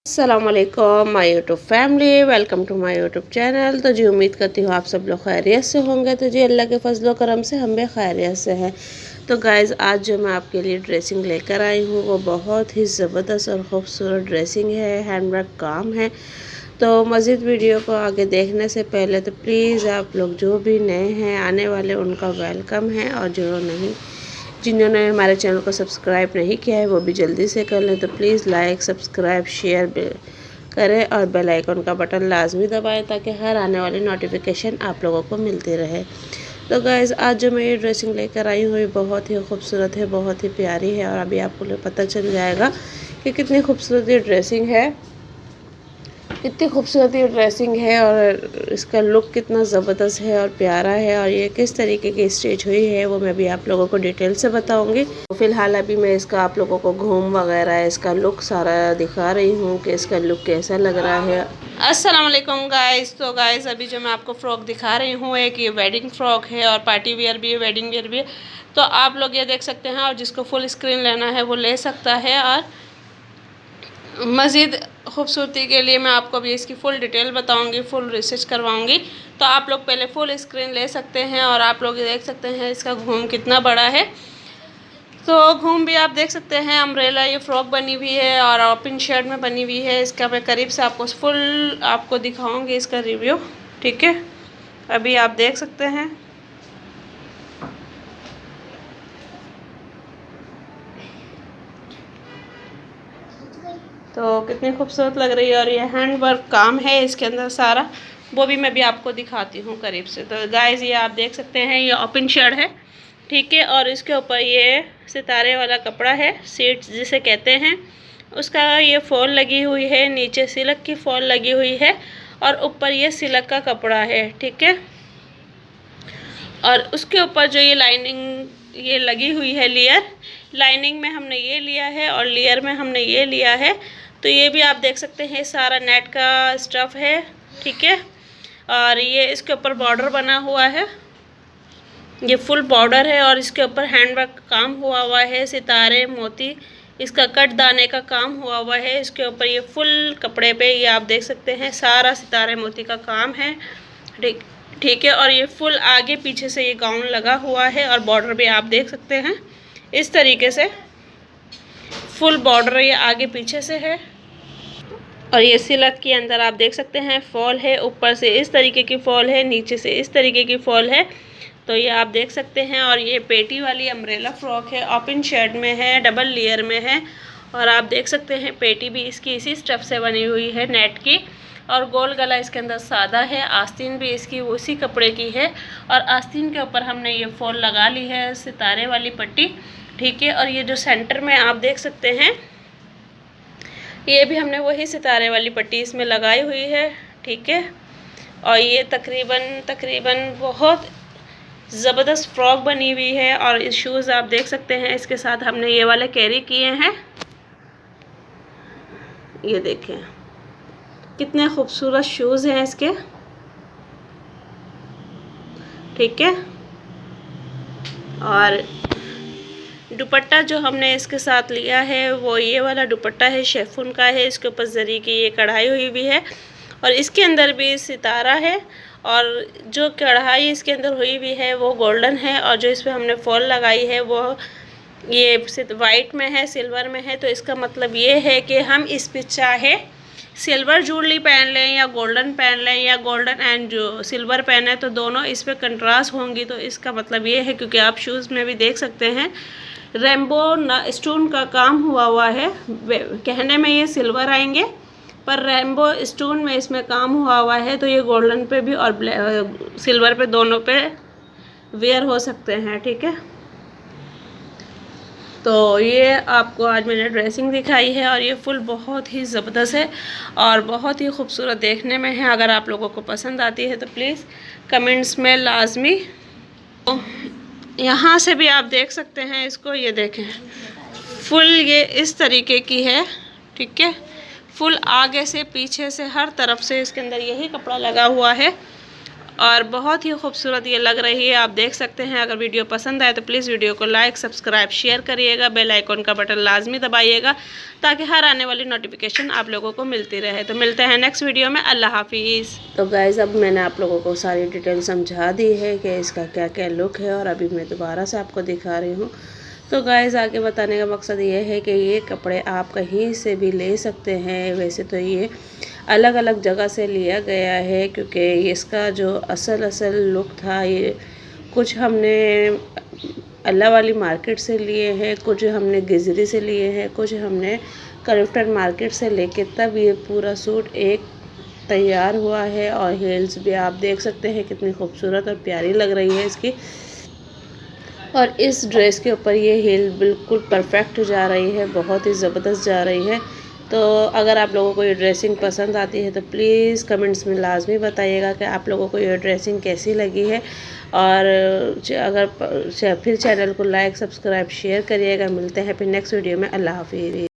अस्सलाम वालेकुम my YouTube family, welcome to my YouTube channel. तो जी उम्मीद करती हूँ आप सब लोग खैरियत से होंगे। तो जी अल्लाह के फजल करम से हम भी खैरियत से हैं। तो गाइज़ आज जो मैं आपके लिए ड्रेसिंग लेकर आई हूँ वो बहुत ही ज़बरदस्त और ख़ूबसूरत ड्रेसिंग है, हैंडवर्क काम है। तो मज़ीद वीडियो को आगे देखने से पहले तो प्लीज़ आप लोग जो भी नए हैं आने वाले उनका वेलकम है, और जो नहीं जिन्होंने हमारे चैनल को सब्सक्राइब नहीं किया है वो भी जल्दी से कर लें। तो प्लीज़ लाइक सब्सक्राइब शेयर करें और बेल आइकन का बटन लाजमी दबाएं ताकि हर आने वाली नोटिफिकेशन आप लोगों को मिलती रहे। तो गाइज़ आज जो मैं ये ड्रेसिंग लेकर आई हूँ ये बहुत ही खूबसूरत है, बहुत ही प्यारी है, और अभी आपको पता चल जाएगा कि कितनी खूबसूरत ये ड्रेसिंग है, कितनी खूबसूरत ये ड्रेसिंग है, और इसका लुक कितना ज़बरदस्त है और प्यारा है, और ये किस तरीके की स्टिच हुई है वो मैं भी आप लोगों को डिटेल से बताऊंगी। तो फ़िलहाल अभी मैं इसका आप लोगों को घूम वगैरह इसका लुक सारा दिखा रही हूँ कि इसका लुक कैसा लग रहा है। अस्सलाम वालेकुम गाइस। तो गाइस अभी जो मैं आपको फ़्रॉक दिखा रही हूँ एक ये वेडिंग फ़्रॉक है, और पार्टी वेयर भी है, वेडिंग वेयर भी है। तो आप लोग ये देख सकते हैं, और जिसको फुल स्क्रीन लेना है वो ले सकता है। और मज़ीद खूबसूरती के लिए मैं आपको अभी इसकी फ़ुल डिटेल बताऊंगी, फुल रिसर्च करवाऊंगी। तो आप लोग पहले फुल स्क्रीन ले सकते हैं, और आप लोग देख सकते हैं इसका घूम कितना बड़ा है। तो घूम भी आप देख सकते हैं, अम्ब्रेला ये फ़्रॉक बनी हुई है और ओपन शर्ट में बनी हुई है। इसका मैं करीब से आपको फुल आपको दिखाऊँगी इसका रिव्यू, ठीक है। अभी आप देख सकते हैं, तो कितनी खूबसूरत लग रही है। और ये हैंड वर्क काम है इसके अंदर सारा, वो भी मैं भी आपको दिखाती हूँ करीब से। तो गाइस ये आप देख सकते हैं ये ओपन शर्ट है, ठीक है, और इसके ऊपर ये सितारे वाला कपड़ा है, सीट्स जिसे कहते हैं, उसका ये फॉल लगी हुई है, नीचे सिल्क की फॉल लगी हुई है, और ऊपर ये सिल्क का कपड़ा है, ठीक है। और उसके ऊपर जो ये लाइनिंग ये लगी हुई है, लेयर, लाइनिंग में हमने ये लिया है और लेयर में हमने ये लिया है। तो ये भी आप देख सकते हैं सारा नेट का स्टफ़ है, ठीक है। और ये इसके ऊपर बॉर्डर बना हुआ है, ये फुल बॉर्डर है, और इसके ऊपर हैंडवर्क काम हुआ है, सितारे मोती इसका कट दाने का काम हुआ है। इसके ऊपर ये फुल कपड़े पे ये आप देख सकते हैं सारा सितारे मोती का काम है, ठीक है। और ये फुल आगे पीछे से ये गाउन लगा हुआ है, और बॉर्डर भी आप देख सकते हैं इस तरीके से फुल बॉर्डर ये आगे पीछे से है। और ये सिल्क के अंदर आप देख सकते हैं फॉल है, ऊपर से इस तरीके की फॉल है, नीचे से इस तरीके की फॉल है, तो ये आप देख सकते हैं। और ये पेटी वाली अम्ब्रेला फ्रॉक है, ओपन शर्ट में है, डबल लेयर में है, और आप देख सकते हैं पेटी भी इसकी इसी स्टफ़ से बनी हुई है नेट की, और गोल गला इसके अंदर सादा है, आस्तीन भी इसकी उसी कपड़े की है, और आस्तीन के ऊपर हमने ये फॉल लगा ली है सितारे वाली पट्टी, ठीक है। और ये जो सेंटर में आप देख सकते हैं ये भी हमने वही सितारे वाली पट्टी इसमें लगाई हुई है, ठीक है। और ये तकरीबन बहुत ज़बरदस्त फ्रॉक बनी हुई है। और इस शूज़ आप देख सकते हैं इसके साथ हमने ये वाले कैरी किए हैं, ये देखें कितने खूबसूरत शूज़ हैं इसके, ठीक है। और दुपट्टा जो हमने इसके साथ लिया है वो ये वाला दुपट्टा है, शेफून का है, इसके ऊपर जरी की ये कढ़ाई हुई भी है, और इसके अंदर भी सितारा है, और जो कढ़ाई इसके अंदर हुई भी है वो गोल्डन है, और जो इस पर हमने फॉल लगाई है वो ये वाइट में है, सिल्वर में है। तो इसका मतलब ये है कि हम इस पर चाहे सिल्वर ज्वेलरी पहन लें या गोल्डन पहन लें या गोल्डन एंड जो सिल्वर पहने, तो दोनों इस पर कंट्रास्ट होंगी। तो इसका मतलब ये है, क्योंकि आप शूज़ में भी देख सकते हैं रेम्बो स्टोन का काम हुआ है, कहने में ये सिल्वर आएंगे पर रेम्बो स्टोन में इसमें काम हुआ है, तो ये गोल्डन पे भी और सिल्वर पे दोनों पे वेयर हो सकते हैं, ठीक है। तो ये आपको आज मैंने ड्रेसिंग दिखाई है, और ये फुल बहुत ही ज़बरदस्त है और बहुत ही खूबसूरत देखने में है। अगर आप लोगों को पसंद आती है तो प्लीज़ कमेंट्स में लाजमी। तो यहाँ से भी आप देख सकते हैं इसको, ये देखें फुल ये इस तरीके की है, ठीक है। फुल आगे से पीछे से हर तरफ से इसके अंदर यही कपड़ा लगा हुआ है, और बहुत ही खूबसूरत ये लग रही है, आप देख सकते हैं। अगर वीडियो पसंद आए तो प्लीज़ वीडियो को लाइक सब्सक्राइब शेयर करिएगा, बेल आइकॉन का बटन लाजमी दबाइएगा ताकि हर आने वाली नोटिफिकेशन आप लोगों को मिलती रहे। तो मिलते हैं नेक्स्ट वीडियो में। अल्लाह हाफिज़। तो गाइज़ अब मैंने आप लोगों को सारी डिटेल समझा दी है कि इसका क्या क्या लुक है, और अभी मैं दोबारा से आपको दिखा रही हूँ। तो गाइज़ आगे बताने का मकसद ये है कि ये कपड़े आप कहीं से भी ले सकते हैं। वैसे तो ये अलग अलग जगह से लिया गया है, क्योंकि इसका जो असल लुक था, ये कुछ हमने अल्लाह वाली मार्केट से लिए हैं, कुछ हमने गिजरी से लिए हैं, कुछ हमने क्राफ्टन मार्केट से लेके तब ये पूरा सूट एक तैयार हुआ है। और हील्स भी आप देख सकते हैं कितनी खूबसूरत और प्यारी लग रही है इसकी। और इस ड्रेस के ऊपर ये हील बिल्कुल परफेक्ट जा रही है, बहुत ही ज़बरदस्त जा रही है। तो अगर आप लोगों को ये ड्रेसिंग पसंद आती है तो प्लीज़ कमेंट्स में लाजमी बताइएगा कि आप लोगों को ये ड्रेसिंग कैसी लगी है। और अगर फिर चैनल को लाइक सब्सक्राइब शेयर करिएगा। मिलते हैं फिर नेक्स्ट वीडियो में। अल्लाह हाफिज़।